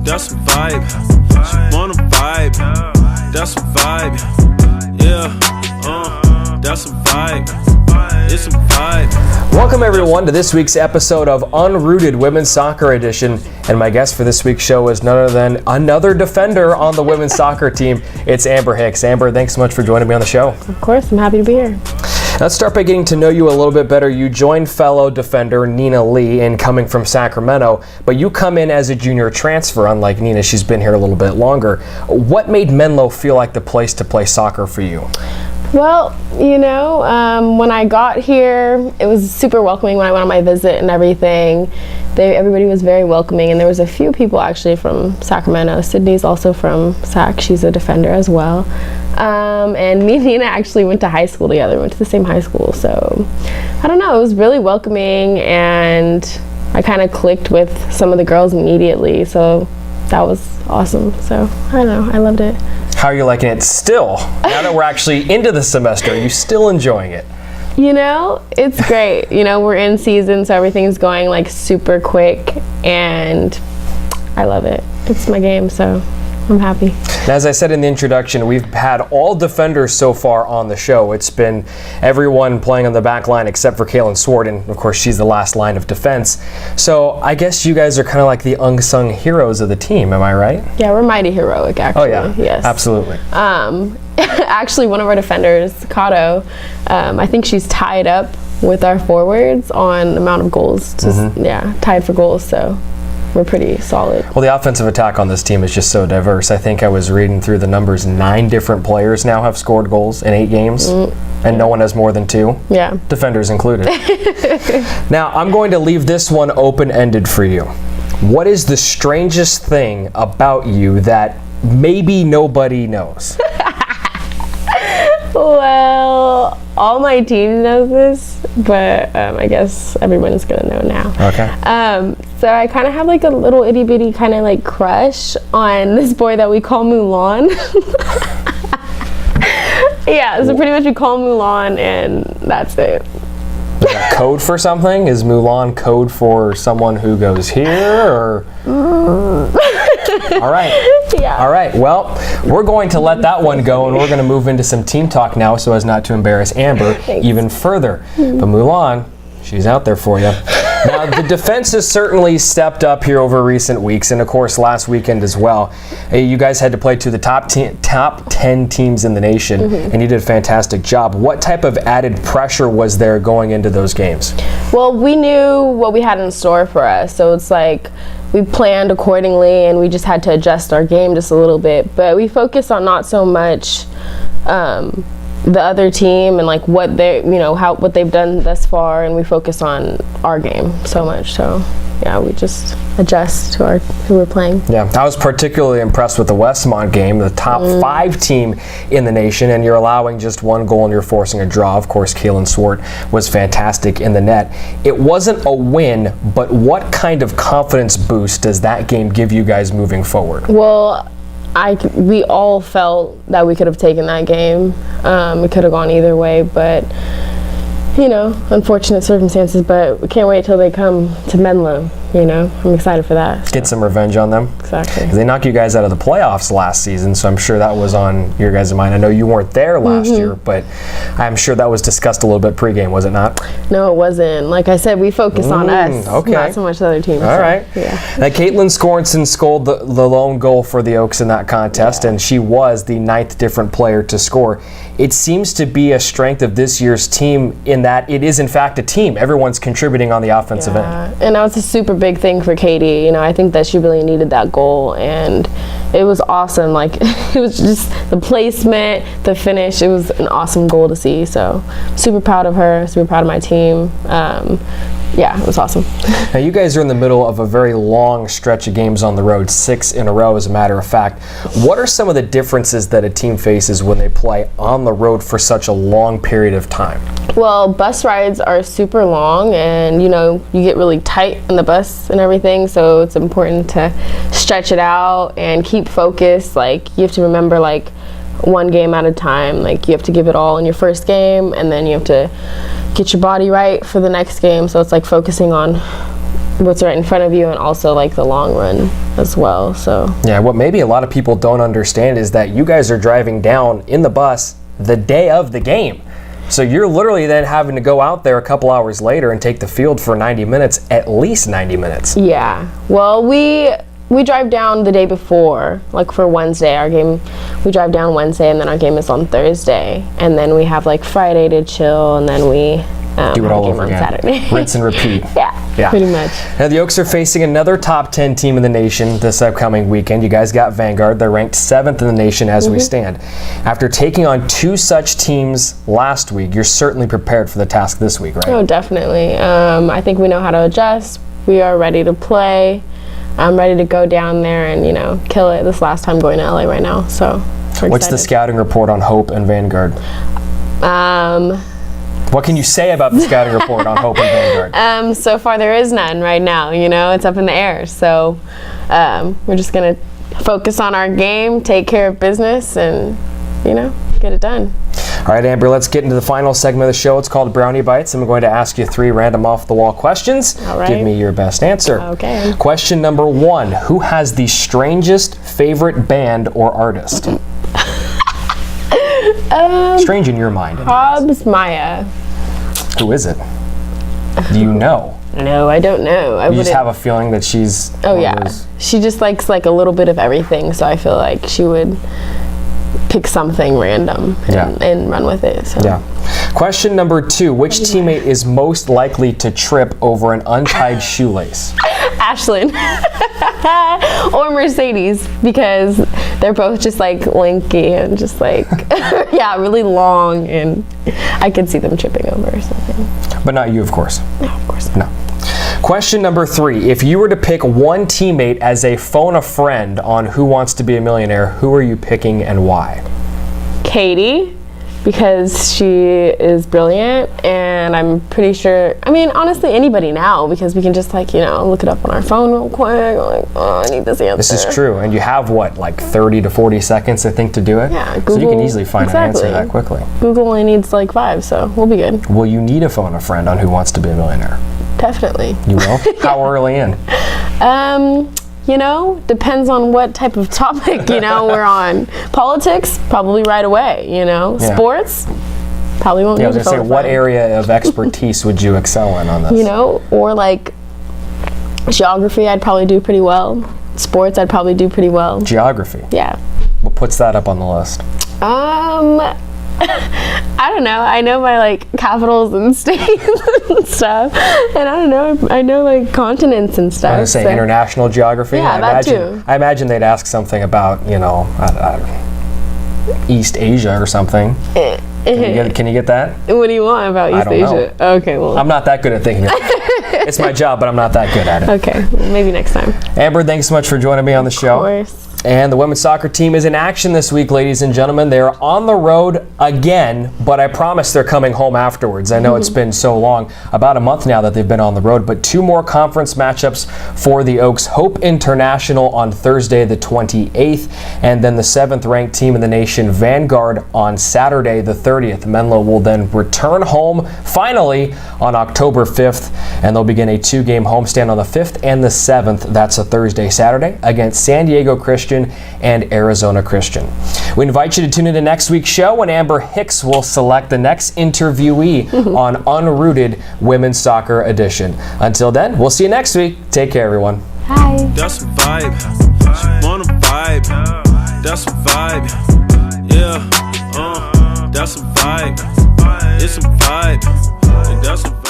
that's a vibe. She wanna vibe, that's a vibe. Yeah, that's a vibe. It's a vibe. Welcome everyone to this week's episode of Unrooted Women's Soccer Edition, and my guest for this week's show is none other than another defender on the women's soccer team. It's Amber Hicks. Amber, thanks so much for joining me on the show. Of course, I'm happy to be here. Let's start by getting to know you a little bit better. You joined fellow defender Nina Lee in coming from Sacramento, but you come in as a junior transfer, unlike Nina. She's been here a little bit longer. What made Menlo feel like the place to play soccer for you? Well, you know, when I got here, it was super welcoming when I went on my visit and everything. Everybody was very welcoming, and there was a few people actually from Sacramento. Sydney's also from Sac. She's a defender as well. And me and Nina actually went to high school together, went to the same high school. So, I don't know, it was really welcoming, and I kind of clicked with some of the girls immediately. So that was awesome. So, I don't know, I loved it. How are you liking it still? Now that we're actually into the semester, are you still enjoying it? You know, it's great. You know, we're in season, so everything's going like super quick, and I love it. It's my game, so I'm happy. As I said in the introduction, we've had all defenders so far on the show. It's been everyone playing on the back line except for Kalin, and of course she's the last line of defense. So I guess you guys are kind of like the unsung heroes of the team, am I right? Yeah, we're mighty heroic, actually. Oh yeah, yes, absolutely. Actually, one of our defenders, Kato, I think she's tied up with our forwards on amount of goals. Yeah, tied for goals, so we're pretty solid. Well, the offensive attack on this team is just so diverse. I think I was reading through the numbers. 9 different players now have scored goals in 8 games, and no one has more than 2. Yeah. Defenders included. Now, I'm going to leave this one open-ended for you. What is the strangest thing about you that maybe nobody knows? Well, all my team knows this, but I guess everyone's gonna know now. Okay. So I kind of have like a little itty bitty kind of like crush on this boy that we call Mulan. Yeah, so pretty much we call him Mulan, and that's it. Is that code for something? Is Mulan code for someone who goes here, or? All right. Yeah. All right. Well, we're going to let that one go, and we're going to move into some team talk now, so as not to embarrass Amber even further. But Mulan, she's out there for you. Now, the defense has certainly stepped up here over recent weeks, and of course last weekend as well. You guys had to play to the top 10 teams in the nation, and you did a fantastic job. What type of added pressure was there going into those games? Well, we knew what we had in store for us, so it's like we planned accordingly, and we just had to adjust our game just a little bit. But we focused on not so much the other team and like what they, what they've done thus far, and we focus on our game so much. So yeah, we just adjust to who we're playing. Yeah, I was particularly impressed with the Westmont game, the top 5 team in the nation, and you're allowing just 1 goal and you're forcing a draw. Of course, Kalin was fantastic in the net. It wasn't a win, but what kind of confidence boost does that game give you guys moving forward? Well, we all felt that we could have taken that game. It could have gone either way, but unfortunate circumstances, but we can't wait till they come to Menlo. I'm excited for that. Get some revenge on them. Exactly. They knocked you guys out of the playoffs last season, so I'm sure that was on your guys' mind. I know you weren't there last year, but I'm sure that was discussed a little bit pregame, was it not? No, it wasn't. Like I said, we focus on us, not so much the other teams. All right. Yeah. Now, Caitlin Scorenson scored the lone goal for the Oaks in that contest, and she was the 9th different player to score. It seems to be a strength of this year's team in that it is, in fact, a team. Everyone's contributing on the offensive end. And that was a super big thing for Katie. I think that she really needed that goal, and it was awesome. Like, it was just the placement, the finish. It was an awesome goal to see. So, super proud of her, super proud of my team. Yeah, it was awesome. Now, you guys are in the middle of a very long stretch of games on the road, 6 in a row, as a matter of fact. What are some of the differences that a team faces when they play on the road for such a long period of time? Well, bus rides are super long, and you get really tight in the bus and everything, so it's important to stretch it out and keep focused. Like, you have to remember, like, one game at a time. Like, you have to give it all in your first game, and then you have to get your body right for the next game. So it's like focusing on what's right in front of you, and also like the long run as well. So yeah, what maybe a lot of people don't understand is that you guys are driving down in the bus the day of the game. So you're literally then having to go out there a couple hours later and take the field for 90 minutes, at least 90 minutes. Yeah. Well, we drive down the day before, like for Wednesday, our game, we drive down Wednesday, and then our game is on Thursday, and then we have like Friday to chill, and then we do it all over on again. Saturday. Rinse and repeat. Yeah, pretty much. Now the Oaks are facing another top 10 team in the nation this upcoming weekend. You guys got Vanguard. They're ranked 7th in the nation as we stand. After taking on 2 such teams last week, you're certainly prepared for the task this week, right? Oh, definitely. I think we know how to adjust. We are ready to play. I'm ready to go down there and, kill it. This last time going to LA right now, so we're What's the excited. scouting report on Hope and Vanguard? What can you say about the scouting report on Hope and Vanguard? So far there is none right now, it's up in the air. So we're just going to focus on our game, take care of business, and, get it done. All right, Amber, let's get into the final segment of the show. It's called Brownie Bites. I'm going to ask you 3 random off-the-wall questions. All right. Give me your best answer. Okay. Question number 1. Who has the strangest favorite band or artist? Strange in your mind. Hobbs Maya. Who is it? Do you know? No, I don't know. You just have a feeling that she's... Oh, yeah. She just likes like a little bit of everything, so I feel like she would pick something random and run with it. So. Yeah. Question number 2. Which teammate is most likely to trip over an untied shoelace? Ashlyn or Mercedes, because they're both just like lanky and just like really long, and I could see them tripping over or something. But not you, of course. No, of course not. No. Question number 3. If you were to pick one teammate as a phone a friend on Who Wants to Be a Millionaire, who are you picking and why? Katie, because she is brilliant, and I'm pretty sure, honestly, anybody now, because we can just look it up on our phone real quick, like, I need this answer. This is true, and you have 30 to 40 seconds, I think, to do it? Yeah, Google, so you can easily find an answer that quickly. Google only needs 5, so we'll be good. Well, you need a phone a friend on Who Wants to Be a Millionaire. Definitely. You will? How early in? Depends on what type of topic, we're on. Politics, probably right away, Sports, probably won't need I was a going to say, phone what friend. area of expertise would you excel in on this? Or like geography, I'd probably do pretty well. Sports, I'd probably do pretty well. Geography? Yeah. What puts that up on the list? I don't know. I know my capitals and states and stuff, and I know continents and stuff. I was going to say international geography. Yeah, that too. I imagine they'd ask something about East Asia or something. Can you get that? What do you want about East Asia? Know. Okay, well, I'm not that good at thinking. It's my job, but I'm not that good at it. Okay, well, maybe next time. Amber, thanks so much for joining me on the show. Of course. And the women's soccer team is in action this week, ladies and gentlemen. They're on the road again, but I promise they're coming home afterwards. I know it's been so long, about a month now that they've been on the road, but 2 more conference matchups for the Oaks. Hope International on Thursday the 28th, and then the 7th ranked team in the nation, Vanguard, on Saturday the 30th. Menlo will then return home finally on October 5th, and they'll begin a 2-game homestand on the 5th and the 7th. That's a Thursday, Saturday, against San Diego Christian and Arizona Christian. We invite you to tune in to next week's show when Amber Hicks will select the next interviewee on Unrooted Women's Soccer Edition. Until then, we'll see you next week. Take care, everyone. Hi. That's a vibe. She wanna vibe. That's a vibe. Yeah. That's a vibe. It's a vibe. And that's a